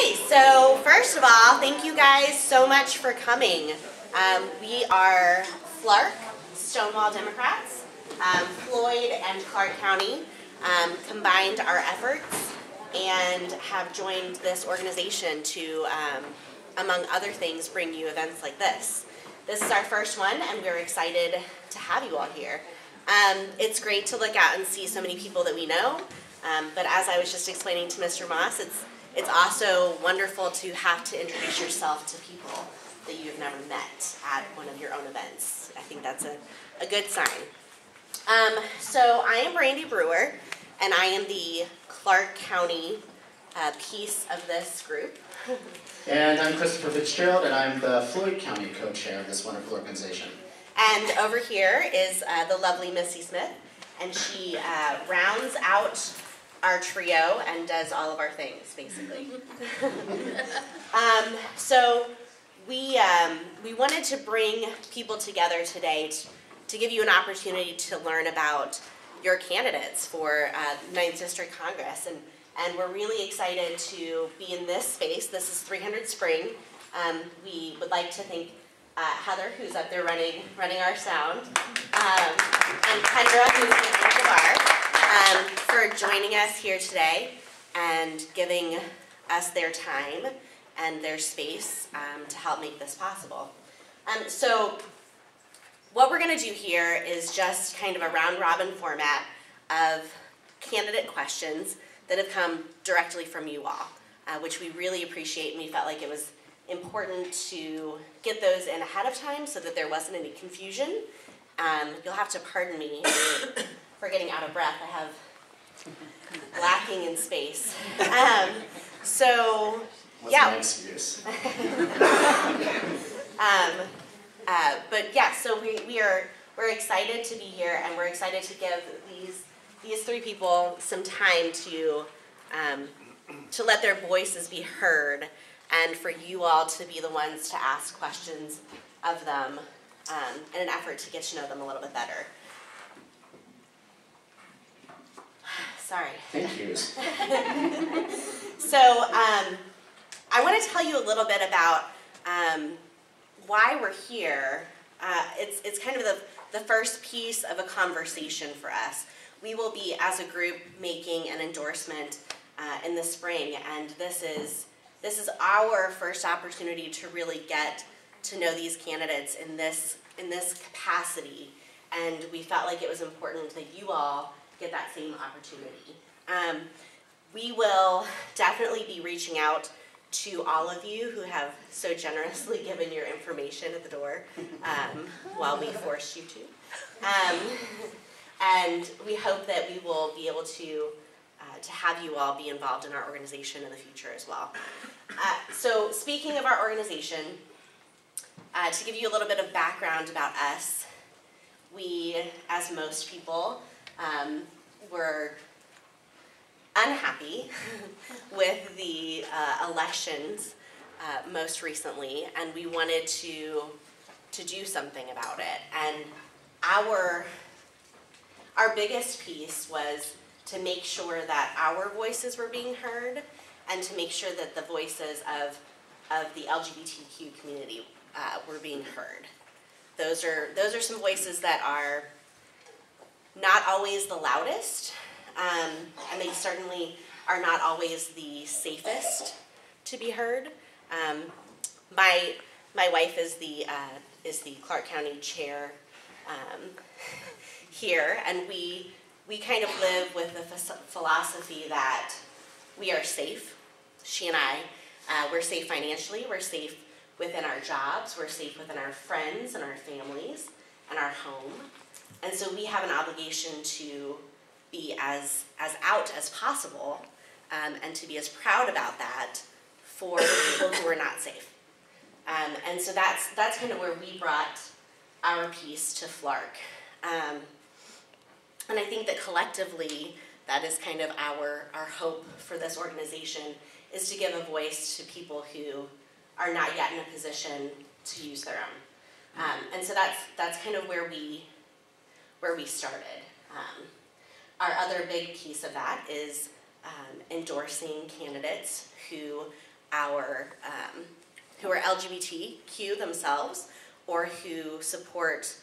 Okay, so first of all, thank you guys so much for coming. We are Flark, Stonewall Democrats. Floyd and Clark County combined our efforts and have joined this organization to, among other things, bring you events like this. This is our first one, and we're excited to have you all here. It's great to look out and see so many people that we know, but as I was just explaining to Mr. Moss, it's also wonderful to have to introduce yourself to people that you've never met at one of your own events. I think that's a good sign. So I am Brandy Brewer, and I am the Clark County piece of this group. And I'm Christopher Fitzgerald, and I'm the Floyd County co-chair of this wonderful organization. And over here is the lovely Missy Smith, and she rounds out our trio and does all of our things, basically. So we wanted to bring people together today to give you an opportunity to learn about your candidates for 9th District Congress. And we're really excited to be in this space. This is 300 Spring. We would like to thank Heather, who's up there running our sound, and Kendra, who's at the bar, for joining us here today and giving us their time and their space to help make this possible. So what we're going to do here is just kind of a round-robin format of candidate questions that have come directly from you all, which we really appreciate, and we felt like it was important to get those in ahead of time so that there wasn't any confusion. You'll have to pardon me for getting out of breath. I have lacking in space. So, What's yeah. my excuse? But yeah, so we're excited to be here, and we're excited to give these three people some time to let their voices be heard, and for you all to be the ones to ask questions of them in an effort to get to know them a little bit better. Sorry. Thank you. So I want to tell you a little bit about why we're here. It's kind of the first piece of a conversation for us. We will be, as a group, making an endorsement in the spring, and this is our first opportunity to really get to know these candidates in this capacity, and we felt like it was important that you all get that same opportunity. We will definitely be reaching out to all of you who have so generously given your information at the door while we forced you to. And we hope that we will be able to have you all be involved in our organization in the future as well. So speaking of our organization, to give you a little bit of background about us, we, as most people, were unhappy with the elections most recently, and we wanted to do something about it. And our biggest piece was to make sure that our voices were being heard, and to make sure that the voices of the LGBTQ community were being heard. Those are some voices that are not always the loudest, and they certainly are not always the safest to be heard. My wife is the Clark County chair here, and we kind of live with the philosophy that we are safe. She and I, we're safe financially, we're safe within our jobs, we're safe within our friends and our families and our home. And so we have an obligation to be as out as possible, and to be as proud about that for people who are not safe. And so that's kind of where we brought our piece to Flark. And I think that collectively, that is kind of our hope for this organization, is to give a voice to people who are not yet in a position to use their own. And so that's kind of where we started. Our other big piece of that is endorsing candidates who who are LGBTQ themselves, or who support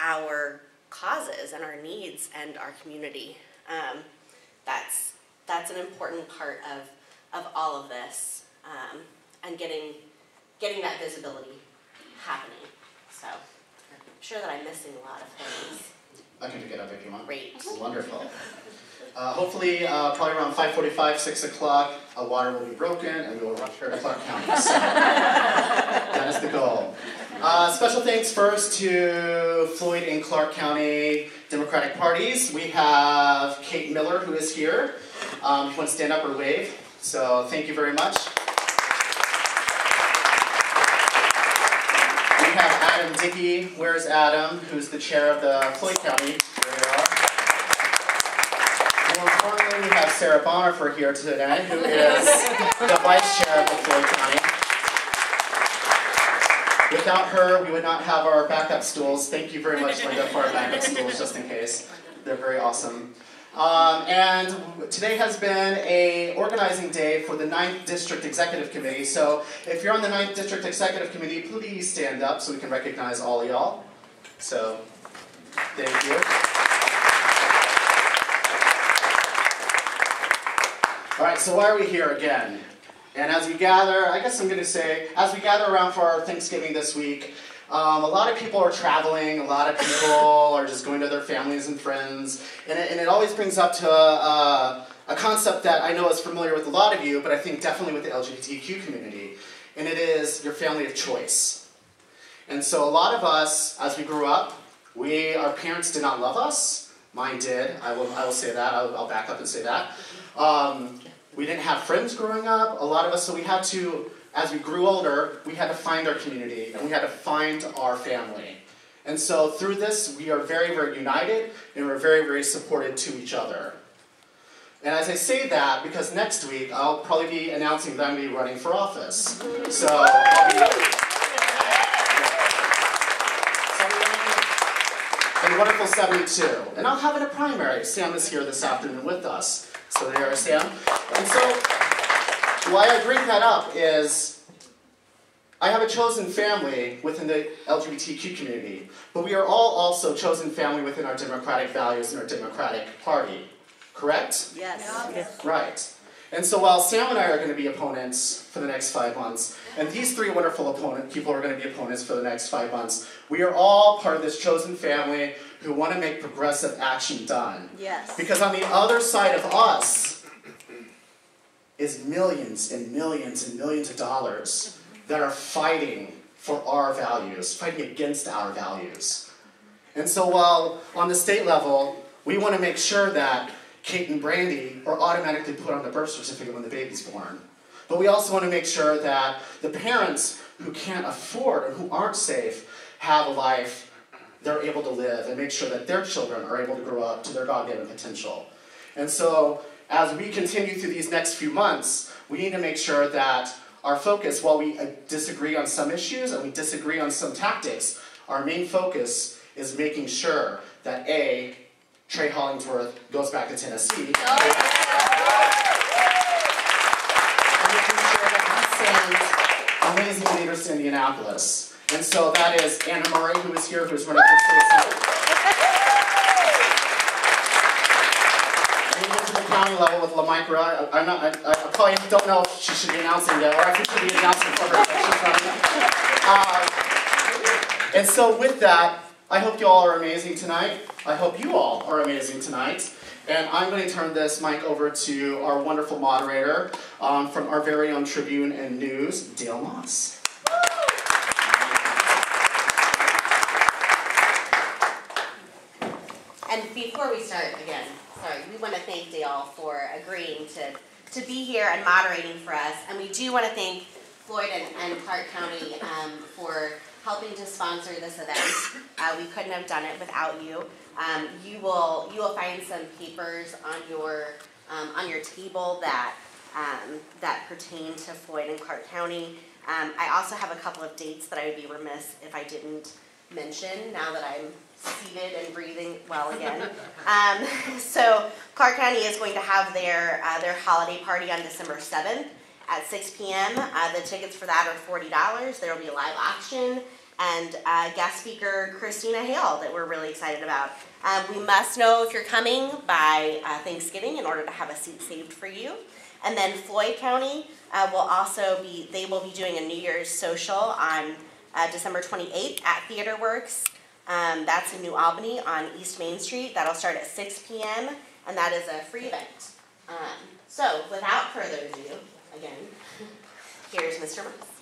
our causes and our needs and our community. That's an important part of all of this, and getting that visibility happening. So I'm sure that I'm missing a lot of things. I can pick it up if you want. Great. Wonderful. Hopefully, probably around 5:45, 6 o'clock, water will be broken and we will rush here to Clark County. So that is the goal. Special thanks first to Floyd and Clark County Democratic parties. We have Kate Miller, who is here. If you want to stand up or wave. So thank you very much. We have Adam Dickey. Where's Adam? Who's the chair of the Floyd County. There you are. More importantly, we have Sarah Bonhoeffer here today, who is the vice chair of the Floyd County. Without her, we would not have our backup stools. Thank you very much, Linda, for our backup stools, just in case. They're very awesome. And today has been an organizing day for the 9th District Executive Committee. So if you're on the 9th District Executive Committee, please stand up so we can recognize all of y'all. So, thank you. All right, so why are we here again? And as we gather, I guess I'm going to say, as we gather around for our Thanksgiving this week, a lot of people are traveling, a lot of people are just going to their families and friends, and it always brings up to a concept that I know is familiar with a lot of you, but I think definitely with the LGBTQ community, and it is your family of choice. And so a lot of us, as we grew up, our parents did not love us. Mine did. I will say that. I'll back up and say that. We didn't have friends growing up. A lot of us, so we had to, as we grew older, we had to find our community and we had to find our family. And so through this, we are very, very united and we're very, very supported to each other. And as I say that, because next week I'll probably be announcing that I'm going to be running for office. So I'll be in wonderful 72. And I'll have it a primary. Sam is here this afternoon with us. So there, Sam. And so, why I bring that up is, I have a chosen family within the LGBTQ community, but we are all also chosen family within our democratic values and our Democratic Party. Correct? Yes. Yes. Right. And so while Sam and I are going to be opponents for the next 5 months, and these three wonderful people are going to be opponents for the next 5 months, we are all part of this chosen family who want to make progressive action done. Yes. Because on the other side of us is millions and millions and millions of dollars that are fighting for our values, fighting against our values. And so while on the state level, we want to make sure that Kate and Brandy are automatically put on the birth certificate when the baby's born. But we also want to make sure that the parents who can't afford or who aren't safe have a life they're able to live and make sure that their children are able to grow up to their God-given potential. And so as we continue through these next few months, we need to make sure that our focus, while we disagree on some issues and we disagree on some tactics, our main focus is making sure that A, Trey Hollingsworth goes back to Tennessee. And making sure that he sends amazing leaders to Indianapolis. And so that is Anna Murray, who is here, who is running for state senate. Moving to the county level with LaMicra. I probably don't know if she should be announcing yet, or I think she should be announcing for her that she's running. And so with that, I hope you all are amazing tonight. I hope you all are amazing tonight. And I'm going to turn this mic over to our wonderful moderator from our very own Tribune and News, Dale Moss. And before we start, again, we want to thank Dale for agreeing to be here and moderating for us. And we do want to thank Floyd and Clark County for helping to sponsor this event. We couldn't have done it without you. You will find some papers on your table that pertain to Floyd and Clark County. I also have a couple of dates that I would be remiss if I didn't mention now that I'm seated and breathing well again. So Clark County is going to have their holiday party on December 7th, at 6 p.m. The tickets for that are $40. There will be a live auction and guest speaker Christina Hale that we're really excited about. We must know if you're coming by Thanksgiving in order to have a seat saved for you. And then Floyd County they will be doing a New Year's social on December 28th at Theater Works. That's in New Albany on East Main Street. That'll start at 6 p.m. and that is a free event. So without further ado, again, here's Mr. Morris.